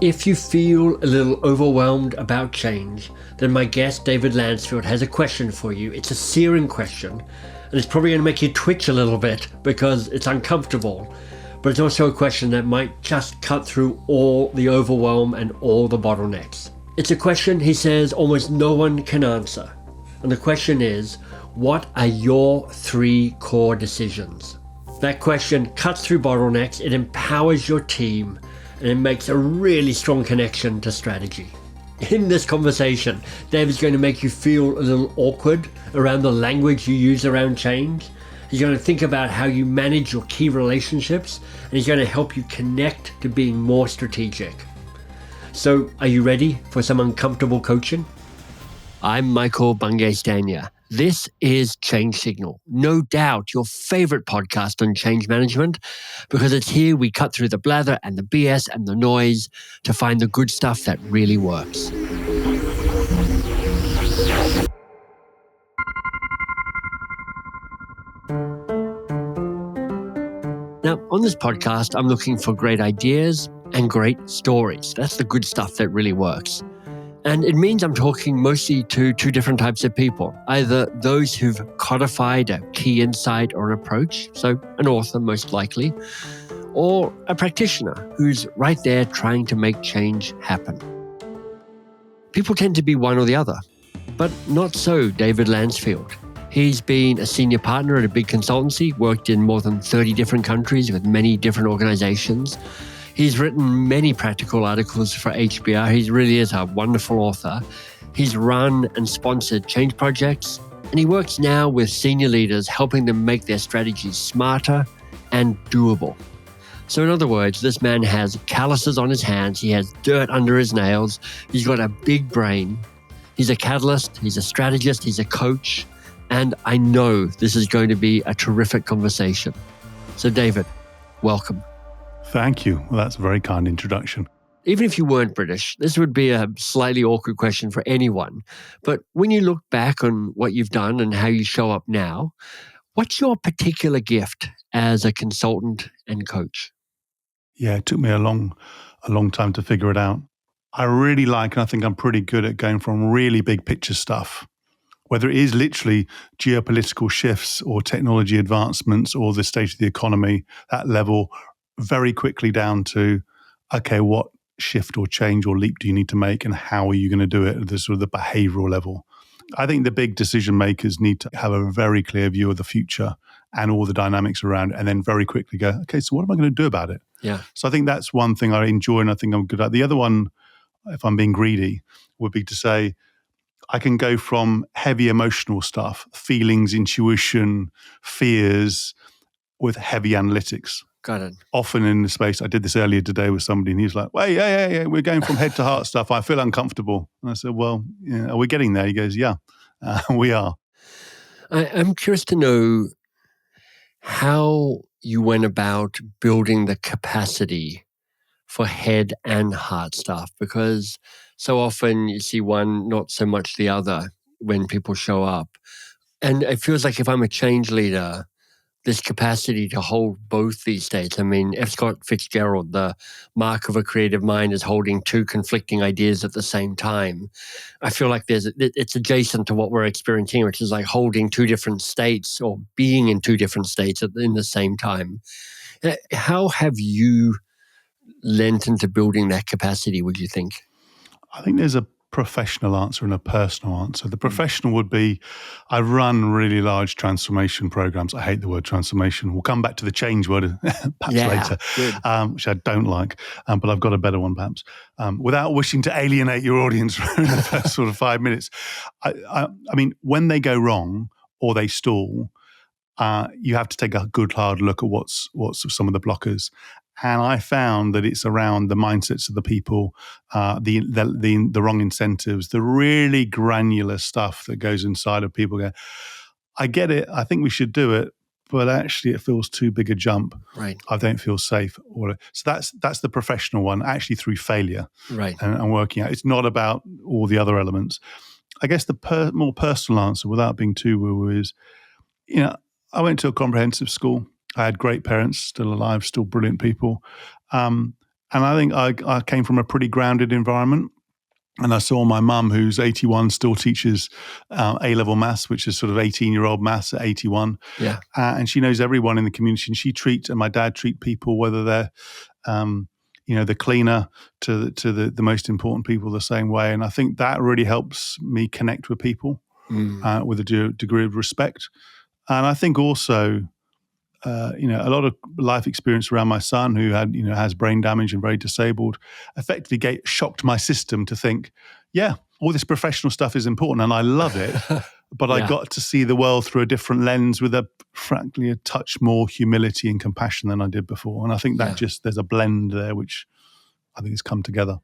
If you feel a little overwhelmed about change, then my guest David Lancefield has a question for you. It's a searing question, and it's probably going to make you twitch a little bit because it's uncomfortable, but it's also a question that might just cut through all the overwhelm and all the bottlenecks. It's a question, he says, almost no one can answer. And the question is, what are your 3 core decisions? That question cuts through bottlenecks, it empowers your team, and it makes a really strong connection to strategy. In this conversation, David's going to make you feel a little awkward around the language you use around change. He's going to think about how you manage your key relationships, and he's going to help you connect to being more strategic. So, are you ready for some uncomfortable coaching? I'm Michael Bungay-Stanier. This is Change Signal, no doubt your favorite podcast on change management, because it's here we cut through the blather and the BS and the noise to find the good stuff that really works. Now, on this podcast, I'm looking for great ideas and great stories. That's the good stuff that really works. And it means I'm talking mostly to 2 different types of people, either those who've codified a key insight or an approach, so an author most likely, or a practitioner who's right there trying to make change happen. People tend to be one or the other, but not so David Lancefield. He's been a senior partner at a big consultancy, worked in more than 30 different countries with many different organizations. He's written many practical articles for HBR. He really is a wonderful author. He's run and sponsored change projects, and he works now with senior leaders, helping them make their strategies smarter and doable. So in other words, this man has calluses on his hands. He has dirt under his nails. He's got a big brain. He's a catalyst. He's a strategist. He's a coach. And I know this is going to be a terrific conversation. So David, welcome. Thank you. Well, that's a very kind introduction. Even if you weren't British, this would be a slightly awkward question for anyone. But when you look back on what you've done and how you show up now, what's your particular gift as a consultant and coach? Yeah, it took me a long time to figure it out. I really like, and I think I'm pretty good at going from really big picture stuff, whether it is literally geopolitical shifts or technology advancements or the state of the economy, that level, very quickly down to, okay, what shift or change or leap do you need to make and how are you going to do it at the sort of the behavioral level? I think the big decision makers need to have a very clear view of the future and all the dynamics around it, and then very quickly go, okay, so what am I going to do about it? Yeah. So I think that's one thing I enjoy and I think I'm good at. The other one, if I'm being greedy, would be to say, I can go from heavy emotional stuff, feelings, intuition, fears, with heavy analytics. Got it. Often in the space, I did this earlier today with somebody and he was like, well, yeah, we're going from head to heart stuff. I feel uncomfortable. And I said, well, yeah, are we getting there? He goes, yeah, we are. I'm curious to know how you went about building the capacity for head and heart stuff, because so often you see one, not so much the other when people show up. And it feels like if I'm a change leader, this capacity to hold both these states. I mean, F. Scott Fitzgerald, the mark of a creative mind is holding 2 conflicting ideas at the same time. I feel like it's adjacent to what we're experiencing, which is like holding 2 different states or being in 2 different states in the same time. How have you lent into building that capacity, would you think? I think there's a professional answer and a personal answer. The professional would be, I run really large transformation programs. I hate the word transformation. We'll come back to the change word perhaps later, which I don't like, but I've got a better one perhaps. Without wishing to alienate your audience in the first sort of 5 minutes. I mean, when they go wrong or they stall, you have to take a good hard look at what's some of the blockers. And I found that it's around the mindsets of the people, the wrong incentives, the really granular stuff that goes inside of people. Go, I get it. I think we should do it, but actually it feels too big a jump. Right. I don't feel safe. So that's the professional one, actually through failure. Right. And working out. It's not about all the other elements. I guess the more personal answer, without being too woo-woo, is, I went to a comprehensive school. I had great parents, still alive, still brilliant people. And I think I came from a pretty grounded environment. And I saw my mum, who's 81, still teaches A-level maths, which is sort of 18-year-old maths at 81. Yeah. And she knows everyone in the community. And and my dad treat people, whether they're, the cleaner to the most important people the same way. And I think that really helps me connect with people with a degree of respect. And I think also, a lot of life experience around my son who has brain damage and very disabled, effectively shocked my system to think, yeah, all this professional stuff is important and I love it, but I got to see the world through a different lens with frankly, a touch more humility and compassion than I did before. And I think that there's a blend there, which I think has come together.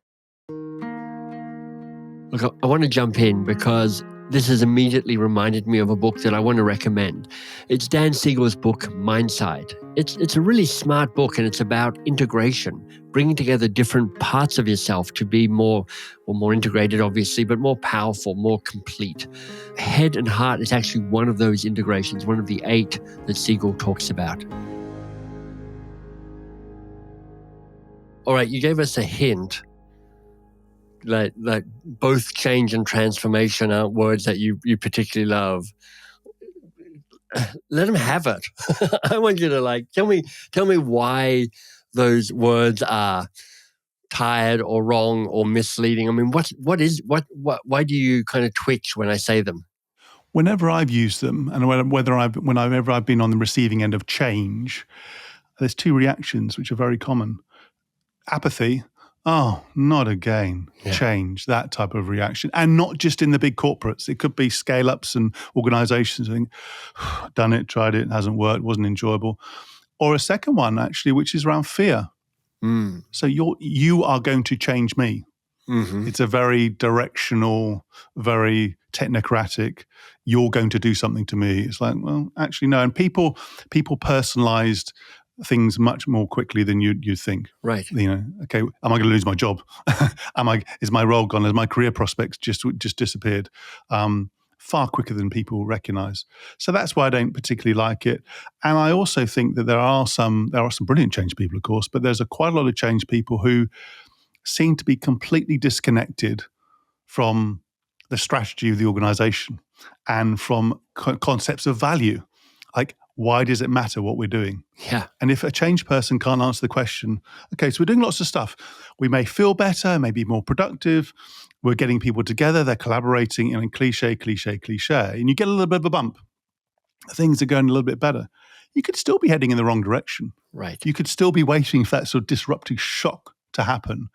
Look, I want to jump in because this has immediately reminded me of a book that I want to recommend. It's Dan Siegel's book, Mindsight. It's a really smart book, and it's about integration, bringing together different parts of yourself to be more integrated, obviously, but more powerful, more complete. Head and heart is actually one of those integrations, one of the 8 that Siegel talks about. All right, you gave us a hint. Like both change and transformation aren't words that you particularly love. Let them have it. I want you to tell me why those words are tired or wrong or misleading. I mean, why do you kind of twitch when I say them? Whenever I've used them, and whenever I've been on the receiving end of change, there's 2 reactions which are very common. Apathy. Oh, not again. Yeah. Change, that type of reaction. And not just in the big corporates. It could be scale-ups and organizations who think, done it, tried it, hasn't worked, wasn't enjoyable. Or a second one, actually, which is around fear. So you are going to change me. Mm-hmm. It's a very directional, very technocratic, you're going to do something to me. It's like, well, actually, no. And people personalized things much more quickly than you'd think. Right. Okay, am I going to lose my job? Is my role gone? Has my career prospects just disappeared? Far quicker than people recognize. So that's why I don't particularly like it. And I also think that there are some brilliant change people, of course, but there's quite a lot of change people who seem to be completely disconnected from the strategy of the organization and from concepts of value. Like, why does it matter what we're doing? Yeah. And if a change person can't answer the question, okay, so we're doing lots of stuff. We may feel better, maybe more productive. We're getting people together. They're collaborating, and cliche. And you get a little bit of a bump. Things are going a little bit better. You could still be heading in the wrong direction. Right. You could still be waiting for that sort of disruptive shock to happen.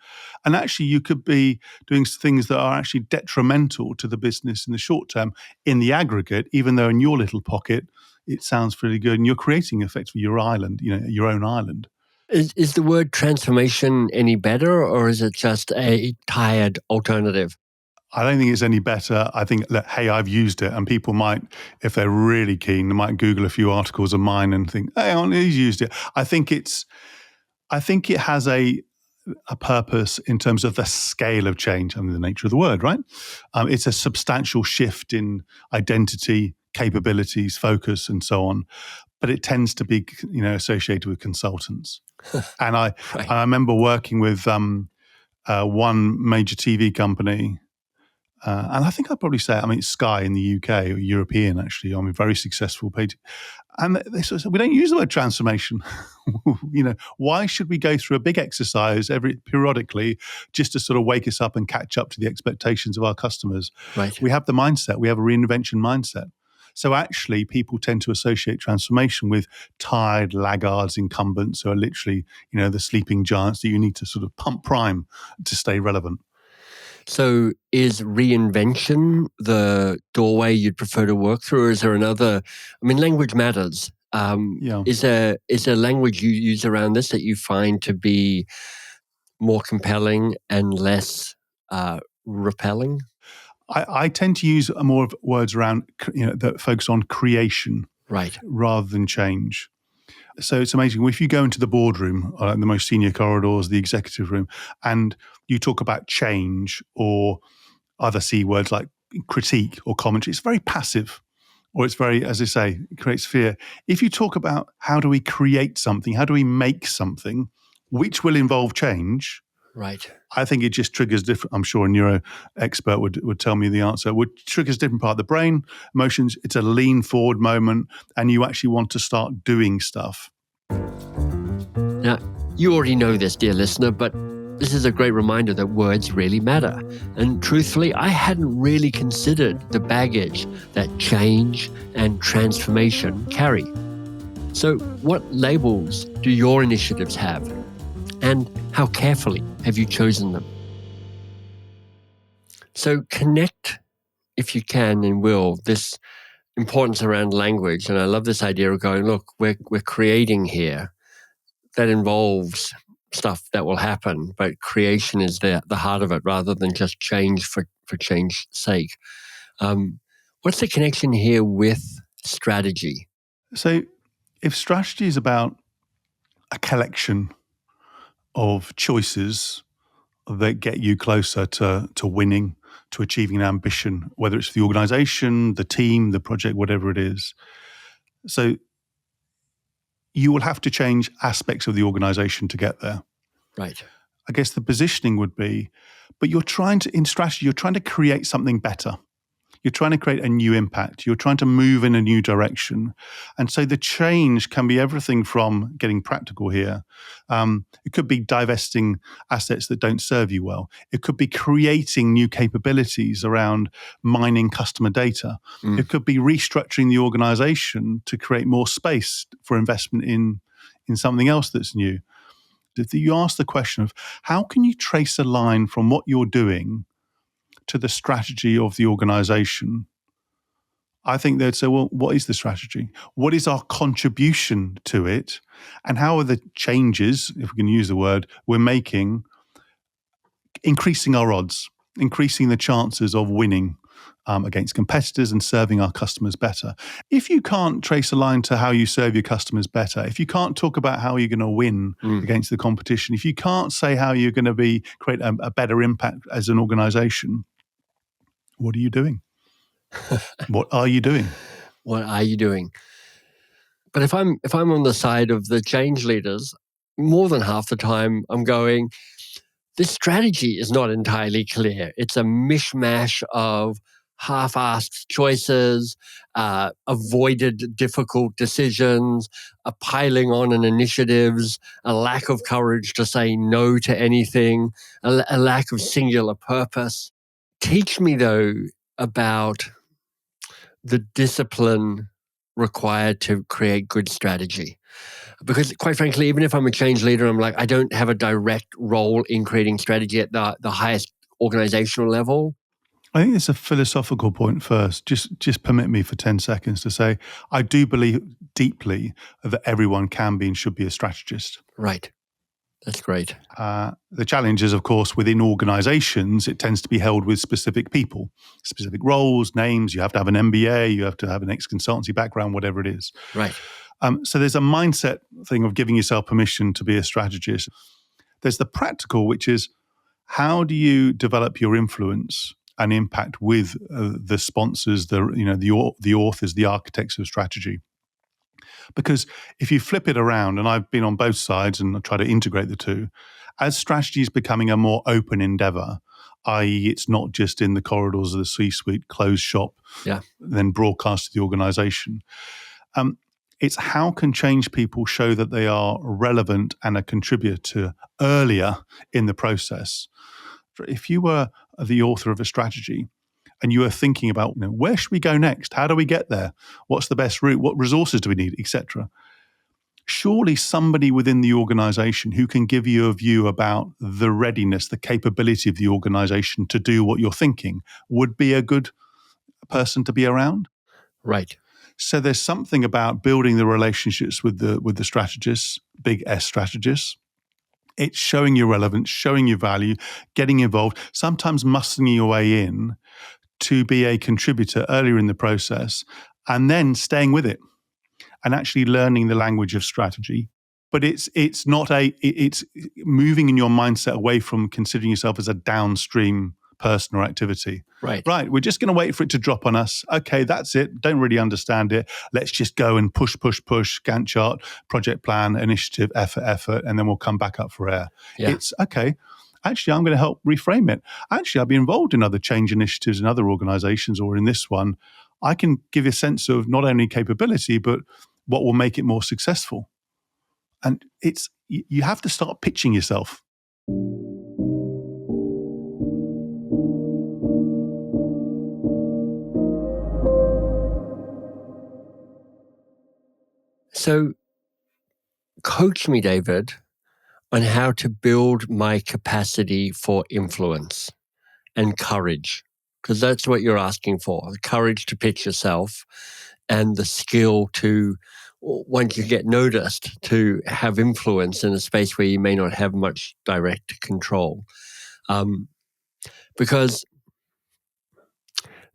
And actually, you could be doing things that are actually detrimental to the business in the short term in the aggregate, even though in your little pocket, it sounds pretty good. And you're creating effectively your island, your own island. Is the word transformation any better, or is it just a tired alternative? I don't think it's any better. I think that, hey, I've used it, and people might, if they're really keen, they might Google a few articles of mine and think, hey, he's used it. I think it has a purpose in terms of the scale of change. I mean, the nature of the word, right? It's a substantial shift in identity, capabilities, focus, and so on. But it tends to be, associated with consultants. And I remember working with one major TV company. And I think I'd probably say, it's Sky in the UK, or European actually, very successful page. And they sort of said, we don't use the word transformation. Why should we go through a big exercise periodically just to sort of wake us up and catch up to the expectations of our customers? Right. We have the mindset. We have a reinvention mindset. So actually, people tend to associate transformation with tired laggards, incumbents who are literally, the sleeping giants that you need to sort of pump prime to stay relevant. So is reinvention the doorway you'd prefer to work through, or is there another? I mean, language matters. Is there language you use around this that you find to be more compelling and less repelling? I tend to use more of words around, that focus on creation, right, rather than change. So it's amazing. If you go into the boardroom, the most senior corridors, the executive room, and you talk about change or other C words like critique or commentary, it's very passive, or it's very, as I say, it creates fear. If you talk about how do we create something, how do we make something, which will involve change. Right. I think it just triggers different. I'm sure a neuro expert would tell me the answer. It triggers different part of the brain, emotions. It's a lean forward moment, and you actually want to start doing stuff. Now, you already know this, dear listener, but this is a great reminder that words really matter. And truthfully, I hadn't really considered the baggage that change and transformation carry. So, what labels do your initiatives have? And how carefully have you chosen them? So, connect, if you can and will, this importance around language. And I love this idea of going, look, we're creating here. That involves stuff that will happen, but creation is the heart of it rather than just change for change's sake. What's the connection here with strategy? So if strategy is about a collection of choices that get you closer to winning, to achieving an ambition, whether it's the organization, the team, the project, whatever it is. So you will have to change aspects of the organization to get there. Right. I guess the positioning would be, but in strategy, you're trying to create something better. You're trying to create a new impact. You're trying to move in a new direction. And so the change can be everything from getting practical here. It could be divesting assets that don't serve you well. It could be creating new capabilities around mining customer data. It could be restructuring the organization to create more space for investment in something else that's new. If you ask the question of how can you trace a line from what you're doing to the strategy of the organization, I think they'd say, well, what is the strategy? What is our contribution to it? And how are the changes, if we can use the word, we're making, increasing our odds, increasing the chances of winning against competitors and serving our customers better? If you can't trace a line to how you serve your customers better, if you can't talk about how you're going to win against the competition, if you can't say how you're going to create a better impact as an organization, what are you doing? What are you doing? What are you doing? But if I'm on the side of the change leaders, more than half the time I'm going, this strategy is not entirely clear. It's a mishmash of half-assed choices, avoided difficult decisions, a piling on in initiatives, a lack of courage to say no to anything, a lack of singular purpose. Teach me, though, about the discipline required to create good strategy. Because quite frankly, even if I'm a change leader, I'm like, I don't have a direct role in creating strategy at the highest organizational level. I think it's a philosophical point first. Just permit me for 10 seconds to say, I do believe deeply that everyone can be and should be a strategist. Right. That's great. The challenge is, of course, within organizations, it tends to be held with specific people, specific roles, names. You have to have an MBA, you have to have an ex-consultancy background, whatever it is. Right. So there's a mindset thing of giving yourself permission to be a strategist. There's the practical, which is how do you develop your influence and impact with the sponsors, the authors, the architects of strategy? Because if you flip it around, and I've been on both sides and I try to integrate the two, as strategy is becoming a more open endeavor, i.e. it's not just in the corridors of the C-suite, closed shop, then broadcast to the organization. It's how can change people show that they are relevant and a contributor earlier in the process. If you were the author of a strategy and you are thinking about, where should we go next? How do we get there? What's the best route? What resources do we need, etc.? Surely somebody within the organization who can give you a view about the readiness, the capability of the organization to do what you're thinking would be a good person to be around. Right. So there's something about building the relationships with the strategists, big S strategists. It's showing your relevance, showing your value, getting involved, sometimes mustering your way in to be a contributor earlier in the process, and then staying with it and actually learning the language of strategy. But it's moving in your mindset away from considering yourself as a downstream person or activity. Right. Right, we're just going to wait for it to drop on us. Okay, that's it. Don't really understand it. Let's just go and push, Gantt chart, project plan, initiative, effort, and then we'll come back up for air. Yeah. It's, okay, actually, I'm going to help reframe it. Actually, I've been involved in other change initiatives in other organizations, or in this one. I can give you a sense of not only capability, but what will make it more successful. And you have to start pitching yourself. So coach me, David, on how to build my capacity for influence and courage, because that's what you're asking for, the courage to pitch yourself and the skill to, once you get noticed, to have influence in a space where you may not have much direct control. Because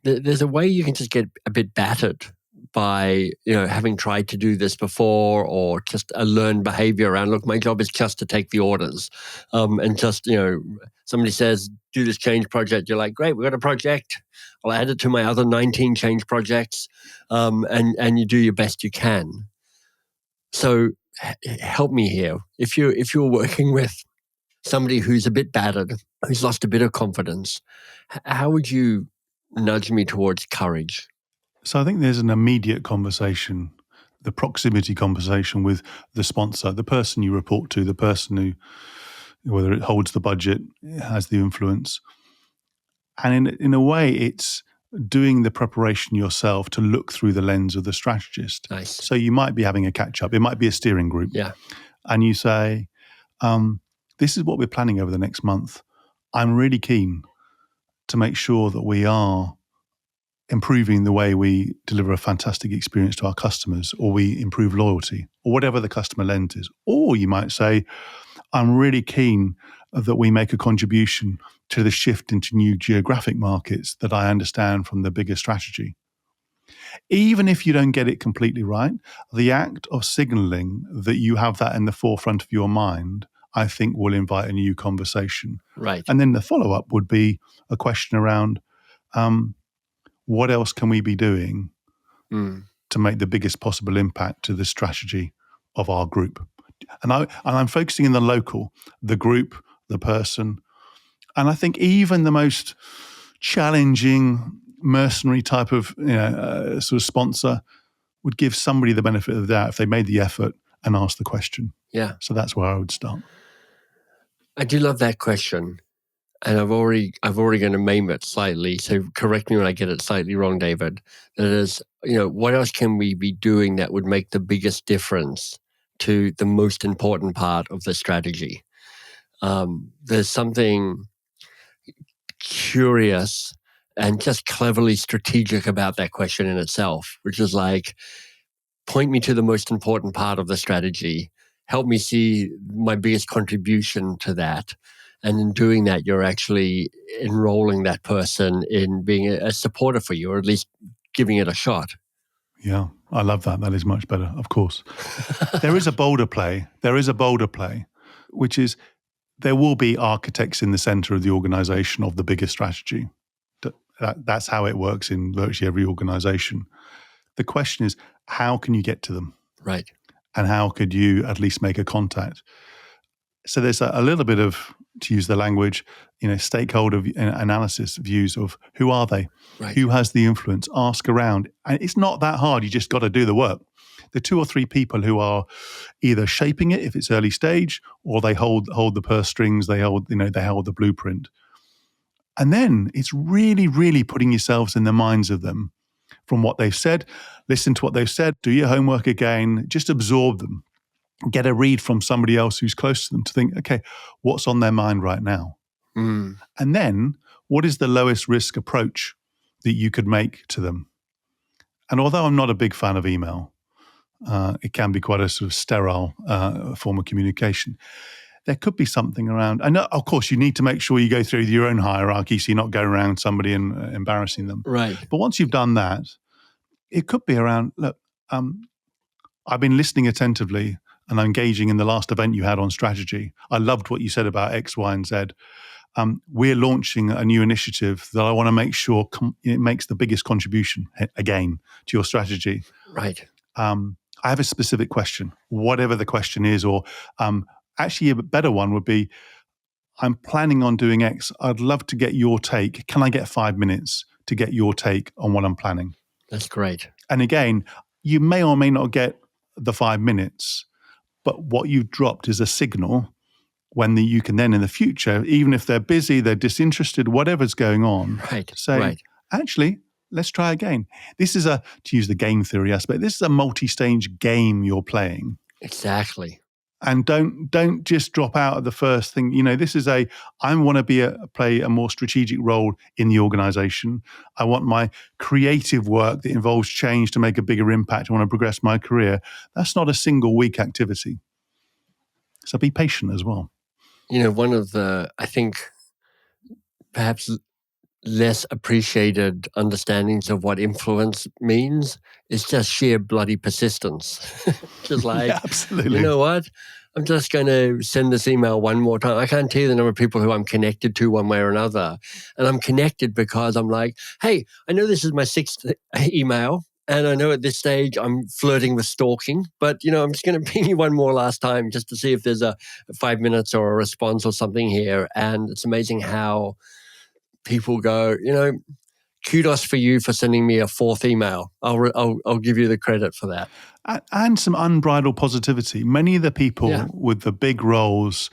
there's a way you can just get a bit battered by, having tried to do this before, or just a learned behavior around, look, my job is just to take the orders. And just, somebody says, do this change project. You're like, great, we've got a project. I'll add it to my other 19 change projects. And you do your best you can. So help me here. If you're working with somebody who's a bit battered, who's lost a bit of confidence, how would you nudge me towards courage? So I think there's an immediate conversation, the proximity conversation with the sponsor, the person you report to, the person who, whether it holds the budget, has the influence. And in a way, it's doing the preparation yourself to look through the lens of the strategist. Nice. So you might be having a catch-up. It might be a steering group. Yeah. And you say, this is what we're planning over the next month. I'm really keen to make sure that we are improving the way we deliver a fantastic experience to our customers, or we improve loyalty, or whatever the customer lens is. Or you might say, I'm really keen that we make a contribution to the shift into new geographic markets that I understand from the bigger strategy. Even if you don't get it completely right, the act of signaling that you have that in the forefront of your mind, I think, will invite a new conversation. Right. And then the follow-up would be a question around, what else can we be doing to make the biggest possible impact to the strategy of our group? And I'm focusing in the local, the group, the person. And I think even the most challenging, mercenary type of sort of sponsor would give somebody the benefit of the doubt if they made the effort and asked the question. Yeah. So that's where I would start. I do love that question. And I've already going to meme it slightly. So correct me when I get it slightly wrong, David. That is, what else can we be doing that would make the biggest difference to the most important part of the strategy? There's something curious and just cleverly strategic about that question in itself, which is like, point me to the most important part of the strategy. Help me see my biggest contribution to that. And in doing that, you're actually enrolling that person in being a supporter for you, or at least giving it a shot. Yeah, I love that. That is much better, of course. There is a bolder play, which is there will be architects in the center of the organization of the bigger strategy. That's how it works in virtually every organization. The question is, how can you get to them? Right. And how could you at least make a contact? So there's a little bit of, to use the language, stakeholder analysis views of who are they? Right. Who has the influence? Ask around. And it's not that hard. You just got to do the work. The 2 or 3 people who are either shaping it if it's early stage, or they hold the purse strings, they hold the blueprint. And then it's really, really putting yourselves in the minds of them from what they've said. Listen to what they've said. Do your homework again. Just absorb them. Get a read from somebody else who's close to them to think, okay, what's on their mind right now? And then what is the lowest risk approach that you could make to them? And although I'm not a big fan of email, it can be quite a sort of sterile form of communication. There could be something around, and of course you need to make sure you go through your own hierarchy so you're not going around somebody and embarrassing them. Right. But once you've done that, it could be around, look, I've been listening attentively and engaging in the last event you had on strategy. I loved what you said about X, Y, and Z. we're launching a new initiative that I want to make sure it makes the biggest contribution, again, to your strategy. Right. I have a specific question, whatever the question is, or actually a better one would be, I'm planning on doing X. I'd love to get your take. Can I get 5 minutes to get your take on what I'm planning? That's great. And again, you may or may not get the 5 minutes, but what you've dropped is a signal when you can then in the future, even if they're busy, they're disinterested, whatever's going on, Right. say, Right. actually, let's try again. This is to use the game theory aspect, this is a multi-stage game you're playing. Exactly. And don't just drop out of the first thing. This is I want to play a more strategic role in the organization. I want my creative work that involves change to make a bigger impact. I want to progress my career. That's not a single week activity. So be patient as well. One of the, I think, perhaps less appreciated understandings of what influence means is just sheer bloody persistence. Just like, yeah, absolutely. You know what? I'm just going to send this email one more time. I can't tell you the number of people who I'm connected to one way or another. And I'm connected because I'm like, hey, I know this is my 6th email. And I know at this stage I'm flirting with stalking, but I'm just going to ping you one more last time just to see if there's a 5 minutes or a response or something here. And it's amazing how people go, kudos for you for sending me a 4th email. I'll give you the credit for that. And some unbridled positivity. Many of the people with the big roles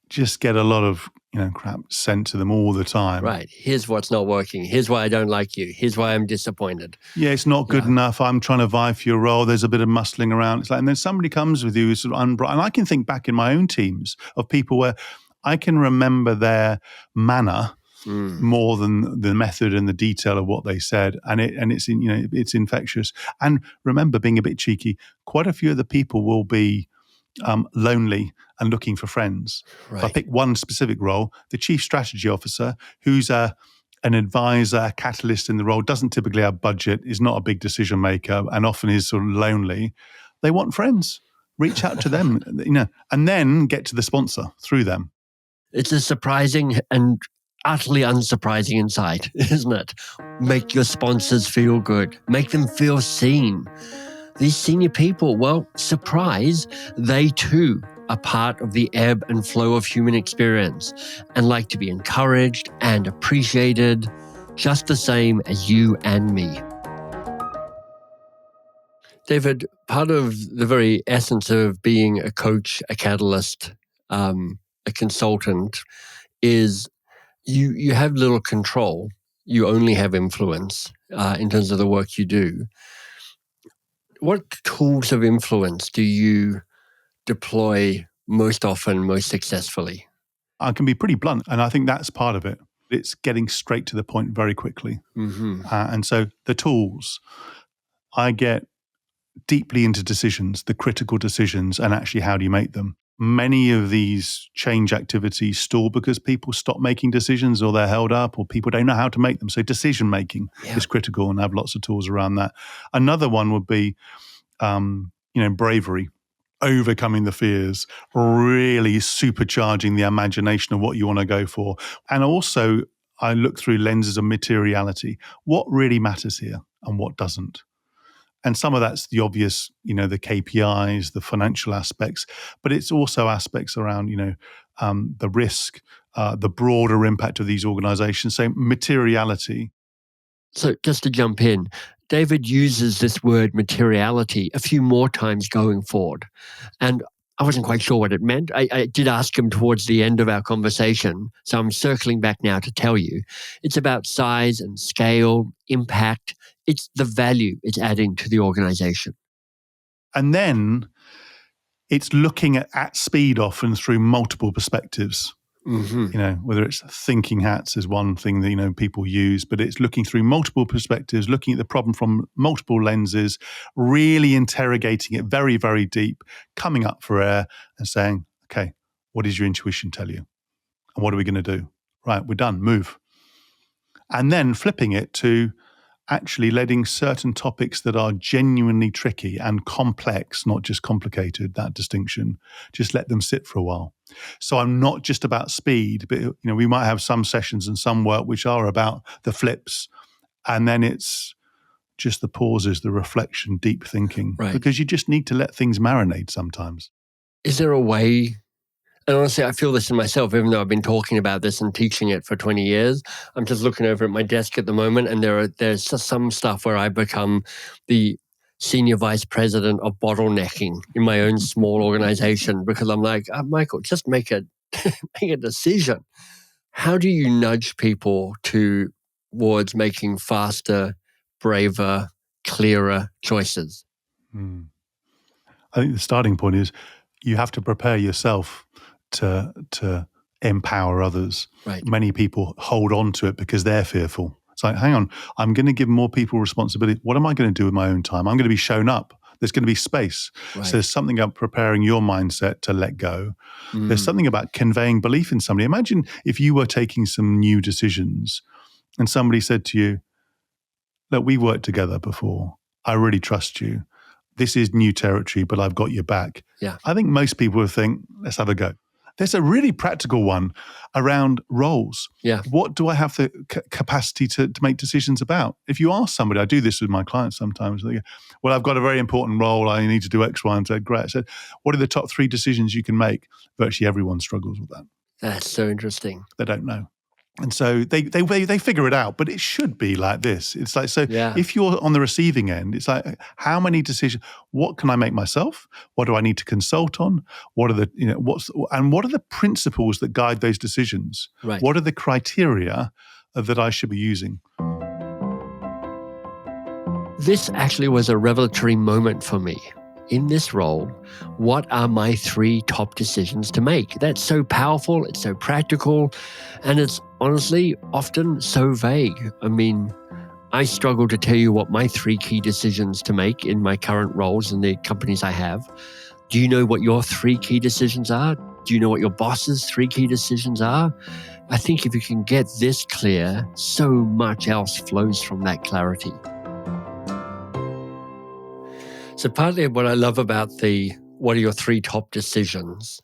just get a lot of crap sent to them all the time. Right. Here's what's not working. Here's why I don't like you. Here's why I'm disappointed. Yeah, it's not good enough. I'm trying to vie for your role. There's a bit of muscling around. It's like, and then somebody comes with you who's sort of unbridled. And I can think back in my own teams of people where I can remember their manner more than the method and the detail of what they said, and it's infectious. And remember, being a bit cheeky, quite a few of the people will be lonely and looking for friends. Right. If I pick one specific role, the chief strategy officer, who's an advisor, a catalyst in the role, doesn't typically have budget, is not a big decision maker, and often is sort of lonely. They want friends. Reach out to them, and then get to the sponsor through them. It's a surprising and utterly unsurprising insight, isn't it? Make your sponsors feel good. Make them feel seen. These senior people, well, surprise, they too are part of the ebb and flow of human experience and like to be encouraged and appreciated just the same as you and me. David, part of the very essence of being a coach, a catalyst, a consultant is you have little control. You only have influence in terms of the work you do. What tools of influence do you deploy most often, most successfully? I can be pretty blunt, and I think that's part of it. It's getting straight to the point very quickly. Mm-hmm. And so the tools, I get deeply into decisions, the critical decisions, and actually how do you make them? Many of these change activities stall because people stop making decisions, or they're held up, or people don't know how to make them. So decision making is critical, and I have lots of tools around that. Another one would be, bravery, overcoming the fears, really supercharging the imagination of what you want to go for. And also, I look through lenses of materiality. What really matters here and what doesn't? And some of that's the obvious, the KPIs, the financial aspects, but it's also aspects around, the risk, the broader impact of these organizations. So materiality. So just to jump in, David uses this word materiality a few more times going forward. And I wasn't quite sure what it meant. I did ask him towards the end of our conversation, so I'm circling back now to tell you. It's about size and scale, impact. It's the value it's adding to the organization. And then it's looking at speed often through multiple perspectives. Mm-hmm. Whether it's thinking hats is one thing that, people use, but it's looking through multiple perspectives, looking at the problem from multiple lenses, really interrogating it very, very deep, coming up for air and saying, okay, what does your intuition tell you? And what are we going to do? Right, we're done, move. And then flipping it to, actually letting certain topics that are genuinely tricky and complex, not just complicated, that distinction, just let them sit for a while. So I'm not just about speed, but we might have some sessions and some work which are about the flips, and then it's just the pauses, the reflection, deep thinking, Right. because you just need to let things marinate sometimes. Is there a way, and honestly, I feel this in myself, even though I've been talking about this and teaching it for 20 years, I'm just looking over at my desk at the moment, and there's just some stuff where I've become the senior vice president of bottlenecking in my own small organization, because I'm like, Michael, just make a decision. How do you nudge people towards making faster, braver, clearer choices? I think the starting point is you have to prepare yourself to empower others. Right. Many people hold on to it because they're fearful. It's like, hang on, I'm going to give more people responsibility. What am I going to do with my own time? I'm going to be shown up. There's going to be space. Right. So there's something about preparing your mindset to let go. Mm. There's something about conveying belief in somebody. Imagine if you were taking some new decisions and somebody said to you, look, we've worked together before. I really trust you. This is new territory, but I've got your back. Yeah. I think most people would think, let's have a go. There's a really practical one around roles. Yeah. What do I have the capacity to make decisions about? If you ask somebody, I do this with my clients sometimes, they go, well, I've got a very important role. I need to do X, Y, and Z. Great. I said, what are the top 3 decisions you can make? Virtually everyone struggles with that. That's so interesting. They don't know. And so they figure it out, but it should be like this. It's like, so if you're on the receiving end, it's like, how many decisions, what can I make myself? What do I need to consult on? What are the, what are the principles that guide those decisions? Right. What are the criteria that I should be using? This actually was a revelatory moment for me. In this role, what are my 3 top decisions to make? That's so powerful, it's so practical, and it's honestly often so vague. I mean, I struggle to tell you what my 3 key decisions to make in my current roles in the companies I have. Do you know what your 3 key decisions are? Do you know what your boss's 3 key decisions are? I think if you can get this clear, so much else flows from that clarity. So partly what I love about what are your 3 top decisions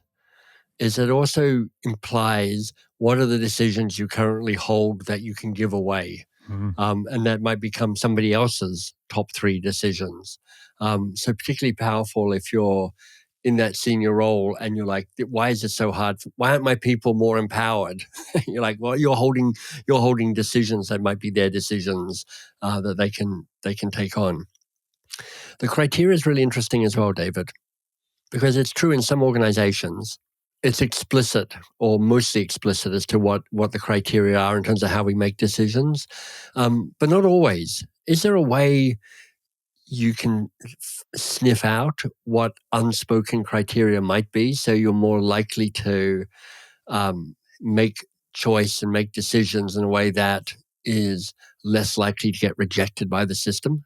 is it also implies what are the decisions you currently hold that you can give away. Mm-hmm. And that might become somebody else's top 3 decisions. So particularly powerful if you're in that senior role and you're like, why is it so hard? Why aren't my people more empowered? You're like, well, you're holding decisions that might be their decisions that they can take on. The criteria is really interesting as well, David, because it's true in some organizations, it's explicit or mostly explicit as to what the criteria are in terms of how we make decisions, but not always. Is there a way you can sniff out what unspoken criteria might be so you're more likely to make choice and make decisions in a way that is less likely to get rejected by the system?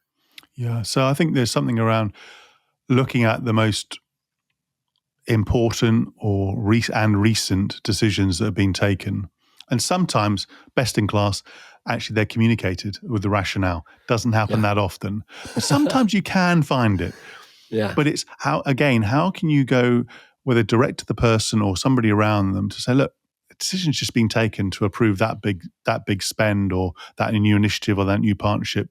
Yeah. So I think there's something around looking at the most important or recent decisions that have been taken. And sometimes, best in class, actually they're communicated with the rationale. Doesn't happen that often. But sometimes you can find it. Yeah. But it's how can you go, whether direct to the person or somebody around them, to say, look, a decision's just been taken to approve that big spend or that new initiative or that new partnership.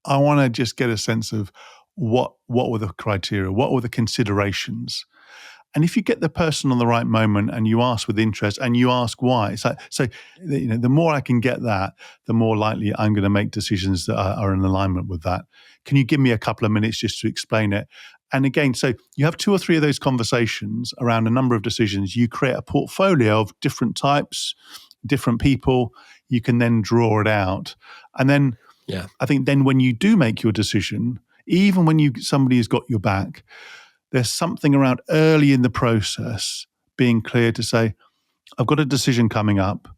I want to just get a sense of what were the criteria, what were the considerations. And if you get the person on the right moment and you ask with interest and you ask why, it's like, so the more I can get that, the more likely I'm going to make decisions that are in alignment with that. Can you give me a couple of minutes just to explain it? And again, so you have 2 or 3 of those conversations around a number of decisions. You create a portfolio of different types, different people. You can then draw it out. And then I think then when you do make your decision, even when somebody has got your back, there's something around early in the process being clear to say, I've got a decision coming up.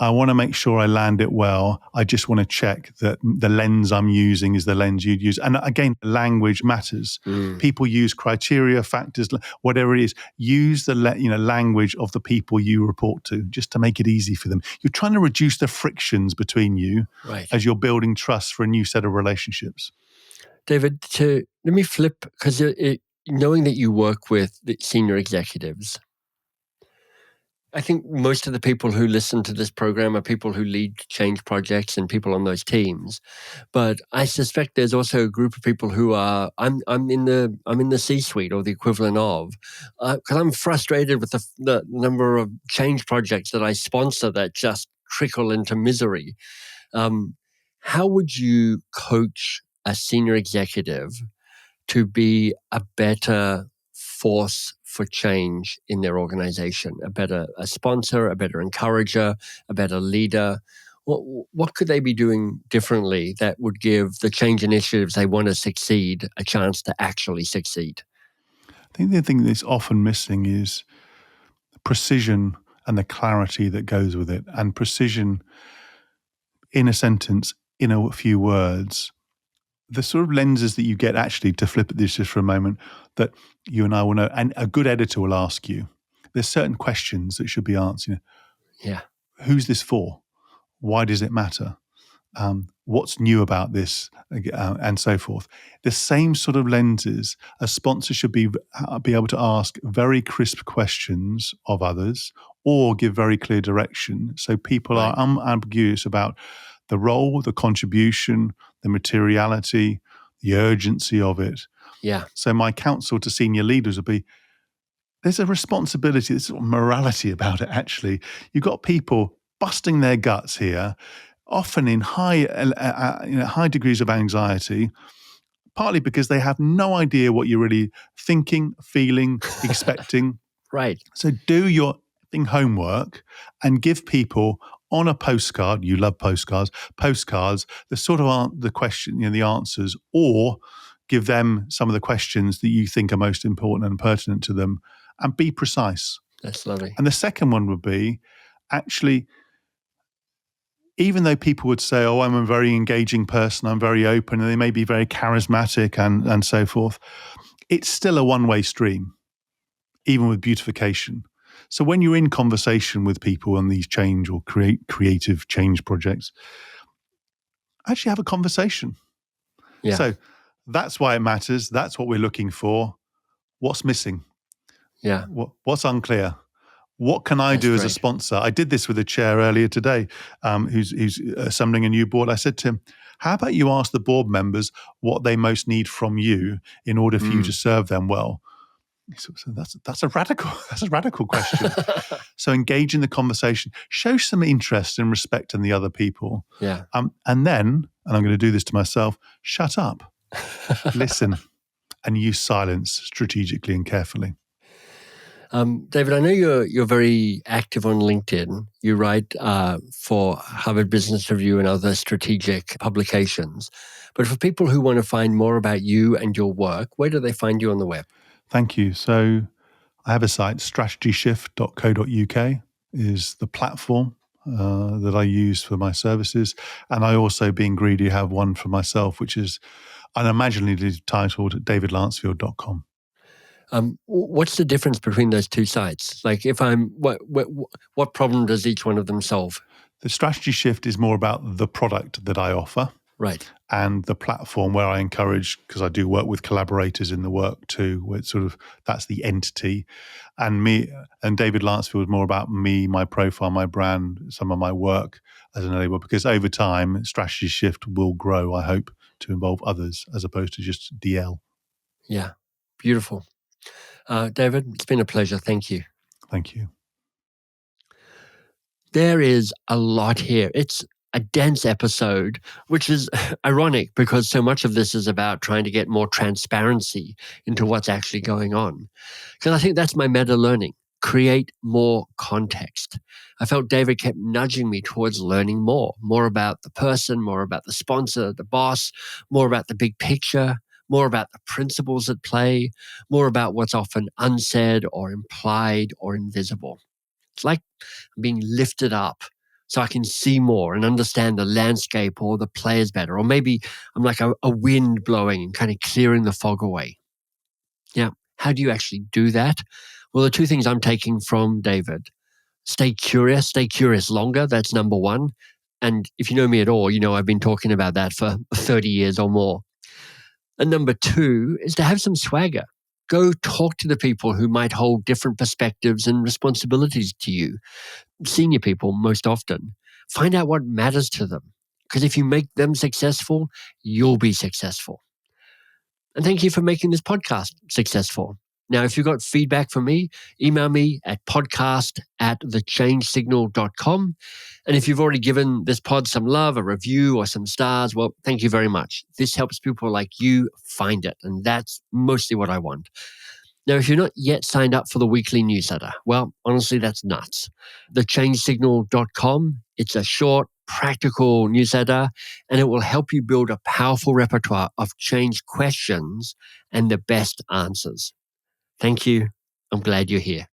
I want to make sure I land it well. I just want to check that the lens I'm using is the lens you'd use. And again, language matters. People use criteria, factors, whatever it is. Use the language of the people you report to, just to make it easy for them. You're trying to reduce the frictions between you as you're building trust for a new set of relationships. David, let me flip, because knowing that you work with the senior executives, I think most of the people who listen to this program are people who lead change projects and people on those teams. But I suspect there's also a group of people who are I'm in the C-suite or the equivalent of, because I'm frustrated with the number of change projects that I sponsor that just trickle into misery. How would you coach a senior executive to be a better force for change in their organization, a sponsor, a better encourager, a better leader? What could they be doing differently that would give the change initiatives they want to succeed a chance to actually succeed? I think the thing that's often missing is precision and the clarity that goes with it. And precision in a sentence, in a few words, the sort of lenses that you get, actually, to flip at this just for a moment, that you and I will know, and a good editor will ask you, there's certain questions that should be answered. Yeah. Who's this for? Why does it matter? What's new about this, and so forth. The same sort of lenses a sponsor should be able to ask very crisp questions of others, or give very clear direction, so people are unambiguous about the role, the contribution, the materiality, the urgency of it. Yeah. So my counsel to senior leaders would be, there's a responsibility, there's sort of morality about it, actually. You've got people busting their guts here, often in high degrees of anxiety, partly because they have no idea what you're really thinking, feeling, expecting. Right. So do your homework and give people on a postcard, you love postcards, the sort of the question, the answers, or give them some of the questions that you think are most important and pertinent to them, and be precise. That's lovely. And the second one would be, actually, even though people would say, oh, I'm a very engaging person, I'm very open, and they may be very charismatic and so forth, it's still a one-way stream, even with beautification. So when you're in conversation with people on these change or creative change projects, actually have a conversation. Yeah. So that's why it matters. That's what we're looking for. What's missing? Yeah. What's unclear? What can I do as a sponsor? I did this with a chair earlier today, who's assembling a new board. I said to him, how about you ask the board members what they most need from you in order for you to serve them well? So that's a radical question. So engage in the conversation, show some interest and respect in the other people. Yeah. And then, and I'm going to do this to myself, shut up, listen, and use silence strategically and carefully. David, I know you're very active on LinkedIn. You write for Harvard Business Review and other strategic publications. But for people who want to find more about you and your work, where do they find you on the web? Thank you. So I have a site, strategyshift.co.uk is the platform that I use for my services. And I also, being greedy, have one for myself, which is unimaginably titled davidlancefield.com. What's the difference between those two sites? Like, if what problem does each one of them solve? The Strategy Shift is more about the product that I offer. Right. And the platform where I encourage, because I do work with collaborators in the work too, where it's sort of, that's the entity. And me and David Lancefield is more about me, my profile, my brand, some of my work as an enabler, because over time, Strategy Shift will grow, I hope, to involve others as opposed to just DL. Yeah. Beautiful. David, it's been a pleasure. Thank you. Thank you. There is a lot here. It's a dense episode, which is ironic because so much of this is about trying to get more transparency into what's actually going on. Because I think that's my meta learning. Create more context. I felt David kept nudging me towards learning more about the person, more about the sponsor, the boss, more about the big picture, more about the principles at play, more about what's often unsaid or implied or invisible. It's like being lifted up so I can see more and understand the landscape or the players better. Or maybe I'm like a wind blowing and kind of clearing the fog away. Now, how do you actually do that? Well, the two things I'm taking from David: stay curious longer. That's number one. And if you know me at all, you know I've been talking about that for 30 years or more. And number two is to have some swagger. Go talk to the people who might hold different perspectives and responsibilities to you. Senior people, most often. Find out what matters to them. Because if you make them successful, you'll be successful. And thank you for making this podcast successful. Now, if you've got feedback for me, email me at podcast@thechangesignal.com. And if you've already given this pod some love, a review, or some stars, well, thank you very much. This helps people like you find it. And that's mostly what I want. Now, if you're not yet signed up for the weekly newsletter, well, honestly, that's nuts. Thechangesignal.com, it's a short, practical newsletter, and it will help you build a powerful repertoire of change questions and the best answers. Thank you. I'm glad you're here.